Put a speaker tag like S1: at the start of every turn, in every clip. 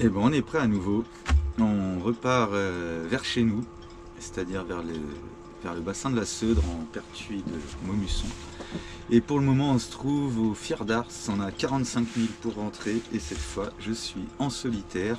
S1: Et bon, on est prêt à nouveau. On repart vers chez nous, c'est-à-dire vers le bassin de la Seudre en pertuis de Maumusson. Et pour le moment, on se trouve au Fier d'Ars. On a 45 000 pour rentrer et cette fois, je suis en solitaire.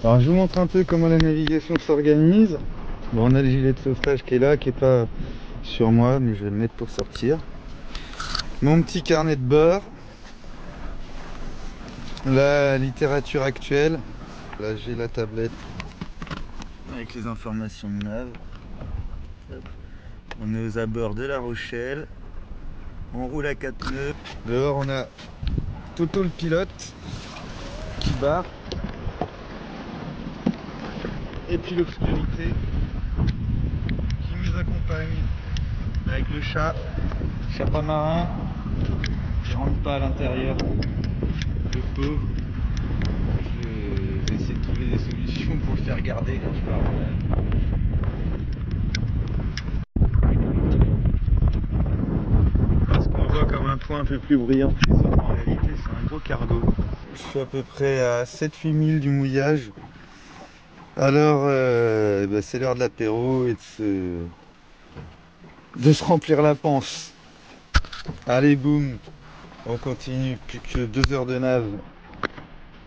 S1: Alors je vous montre un peu comment la navigation s'organise. Bon, on a le gilet de sauvetage qui est là, qui est pas sur moi, mais je vais le mettre pour sortir. Mon petit carnet de bord. La littérature actuelle. Là j'ai la tablette avec les informations de nav. On est aux abords de La Rochelle. On roule à 4 nœuds. Dehors on a Toto le pilote qui barre. Et puis l'obscurité qui nous accompagne avec le chat pas marin qui rentre pas à l'intérieur, le pauvre. Je vais essayer de trouver des solutions pour le faire garder quand je pars. Ce qu'on voit comme un point un peu plus brillant que les autres, en réalité c'est un gros cargo. Je suis à peu près à 7-8 milles du mouillage. Alors, c'est l'heure de l'apéro et de se remplir la panse. Allez, boum, on continue. Plus que 2 heures de nave.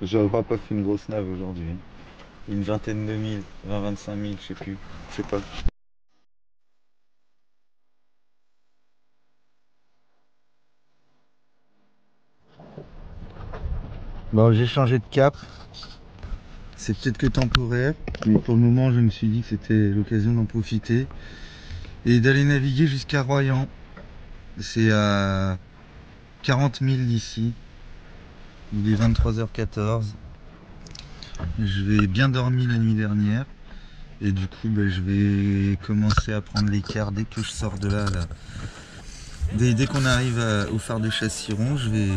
S1: J'aurais pas fait une grosse nave aujourd'hui. Une vingtaine de milles, 20-25 000, je sais plus. Je sais pas. Bon, j'ai changé de cap. C'est peut-être que temporaire, mais pour le moment, je me suis dit que c'était l'occasion d'en profiter et d'aller naviguer jusqu'à Royan. C'est à 40 000 d'ici. Il est 23h14. Je vais bien dormir la nuit dernière. Et du coup, je vais commencer à prendre l'écart dès que je sors de là. Dès qu'on arrive au phare de Chassiron, je vais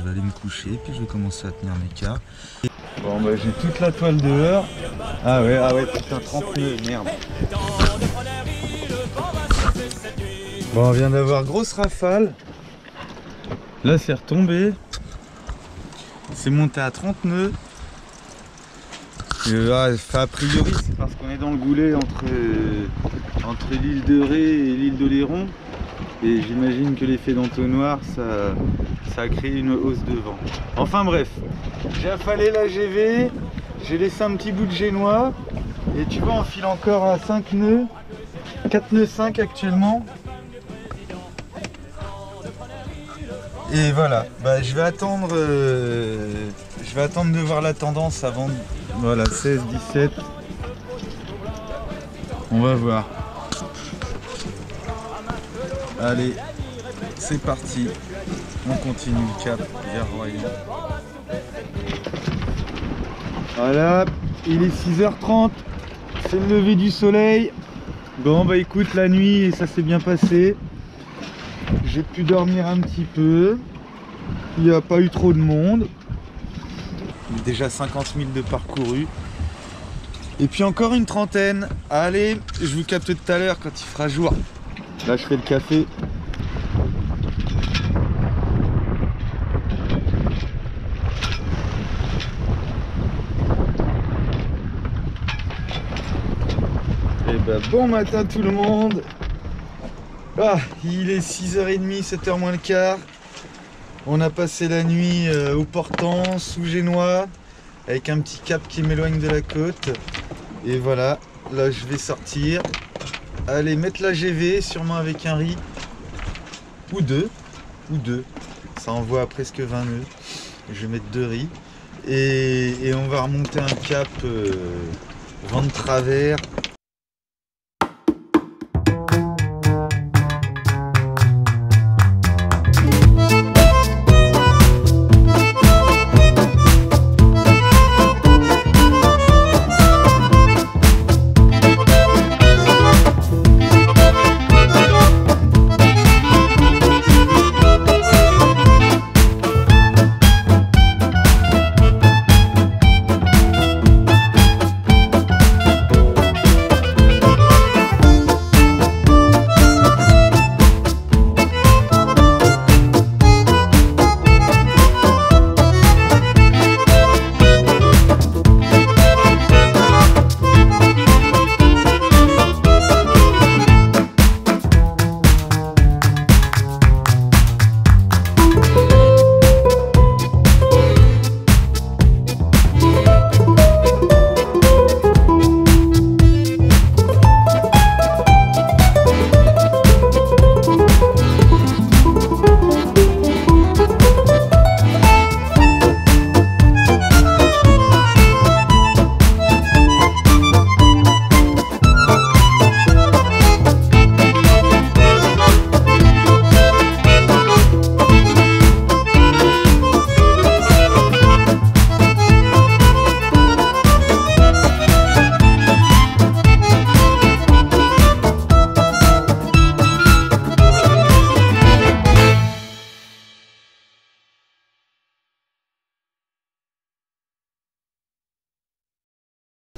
S1: aller me coucher. Puis je vais commencer à tenir l'écart. Bon, j'ai toute la toile dehors. Ah ouais, putain, 30 nœuds, merde. Bon, on vient d'avoir grosse rafale. Là, c'est retombé. C'est monté à 30 nœuds. A priori, c'est parce qu'on est dans le goulet entre l'île de Ré et l'île d'Oléron. Et j'imagine que l'effet d'entonnoir, ça a créé une hausse de vent. Enfin bref, j'ai affalé la GV, j'ai laissé un petit bout de génois. Et tu vois, on file encore à 5 nœuds. 4 nœuds 5 actuellement. Et voilà, je vais attendre de voir la tendance avant. Voilà, 16, 17. On va voir. Allez, c'est parti. On continue le cap vers Royan. Voilà, il est 6h30. C'est le lever du soleil. Bon, écoute, la nuit, ça s'est bien passé. J'ai pu dormir un petit peu. Il n'y a pas eu trop de monde. Déjà 50 000 de parcouru. Et puis encore une trentaine. Allez, je vous capte tout à l'heure quand il fera jour. Là, je fais le café. Et bon matin tout le monde. Il est 6h30, 7h moins le quart. On a passé la nuit au portant, sous Génois, avec un petit cap qui m'éloigne de la côte. Et voilà, là je vais sortir. Aller mettre la GV, sûrement avec un riz. Ou deux. Ça envoie presque 20 nœuds. Je vais mettre 2 riz. Et on va remonter un cap vent de travers.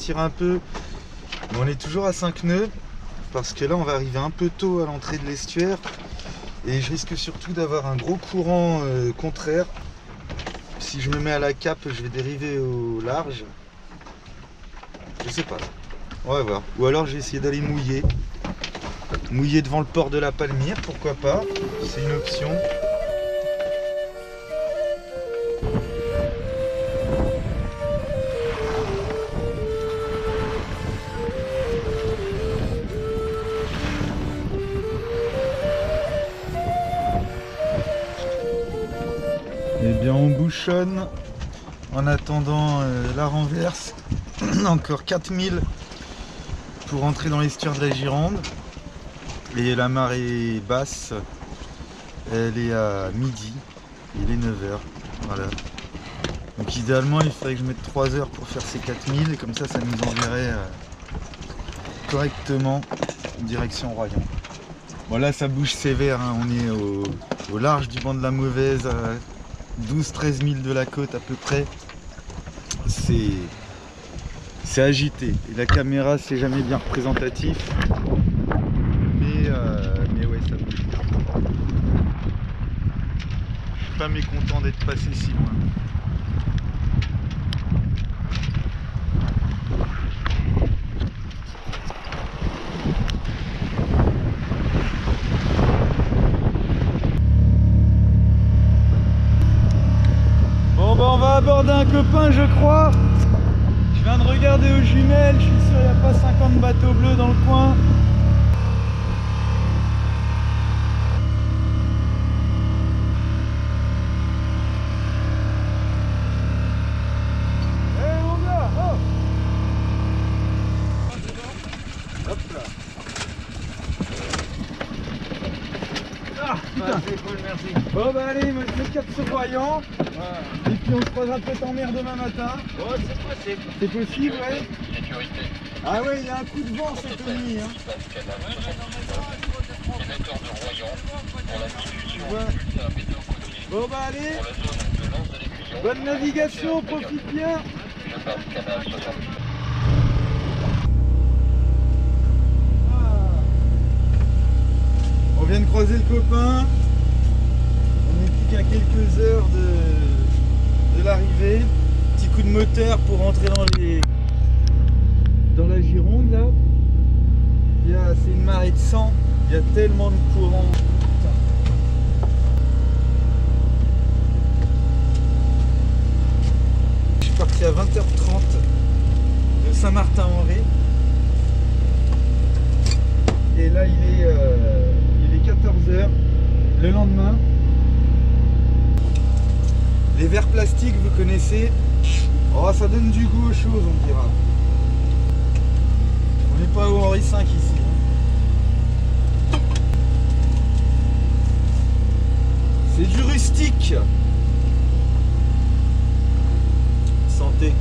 S1: ralentir un peu. Mais on est toujours à 5 nœuds parce que là on va arriver un peu tôt à l'entrée de l'estuaire et je risque surtout d'avoir un gros courant contraire. Si je me mets à la cape, je vais dériver au large. Je sais pas. On va voir. Ou alors j'ai essayé d'aller mouiller. Mouiller devant le port de la Palmyre, pourquoi pas. C'est une option. Eh bien on bouchonne en attendant la renverse. Encore 4000 pour entrer dans l'estuaire de la Gironde. Et la marée basse, elle est à midi. Il est 9h. Voilà. Donc idéalement il faudrait que je mette 3 heures pour faire ces 4000 et comme ça nous enverrait correctement en direction Royan. Bon là ça bouge sévère, hein. On est au large du banc de la Mauvaise, à 12-13 000 de la côte à peu près. C'est agité et la caméra c'est jamais bien représentatif. Mais ouais, ça bouge. Je suis pas mécontent d'être passé si loin. Bon bah on va aborder un copain je crois. Je viens de regarder aux jumelles, je suis sûr il n'y a pas 50 bateaux bleus dans le coin.
S2: C'est cool, merci.
S1: Bon bah allez, moi je fais 4 sur Royan. Et puis on se croisera peut-être en mer demain matin.
S2: Ouais, c'est possible.
S1: C'est possible, ouais.
S2: Sécurité.
S1: Ah ouais, il y a un coup de vent cette nuit. Hein.
S2: Émetteur de Royan pour la diffusion
S1: Ouais.
S2: ultra météo côtier.
S1: Bon bah allez,
S2: Pour la zone de lance de l'éclusion.
S1: bonne navigation, profite bien.
S2: Je passe canal 70.
S1: On vient de croiser le copain. On n'est plus qu'à quelques heures de l'arrivée. Petit coup de moteur pour rentrer dans la Gironde là. C'est une marée de sang. Il y a tellement de courant. Je suis parti à 20h30 de Saint-Martin-en-Ré. Et là il est 14h le lendemain. Les verres plastiques vous connaissez. Oh, ça donne du goût aux choses on dira. On n'est pas au Henri V ici. C'est du rustique. Santé.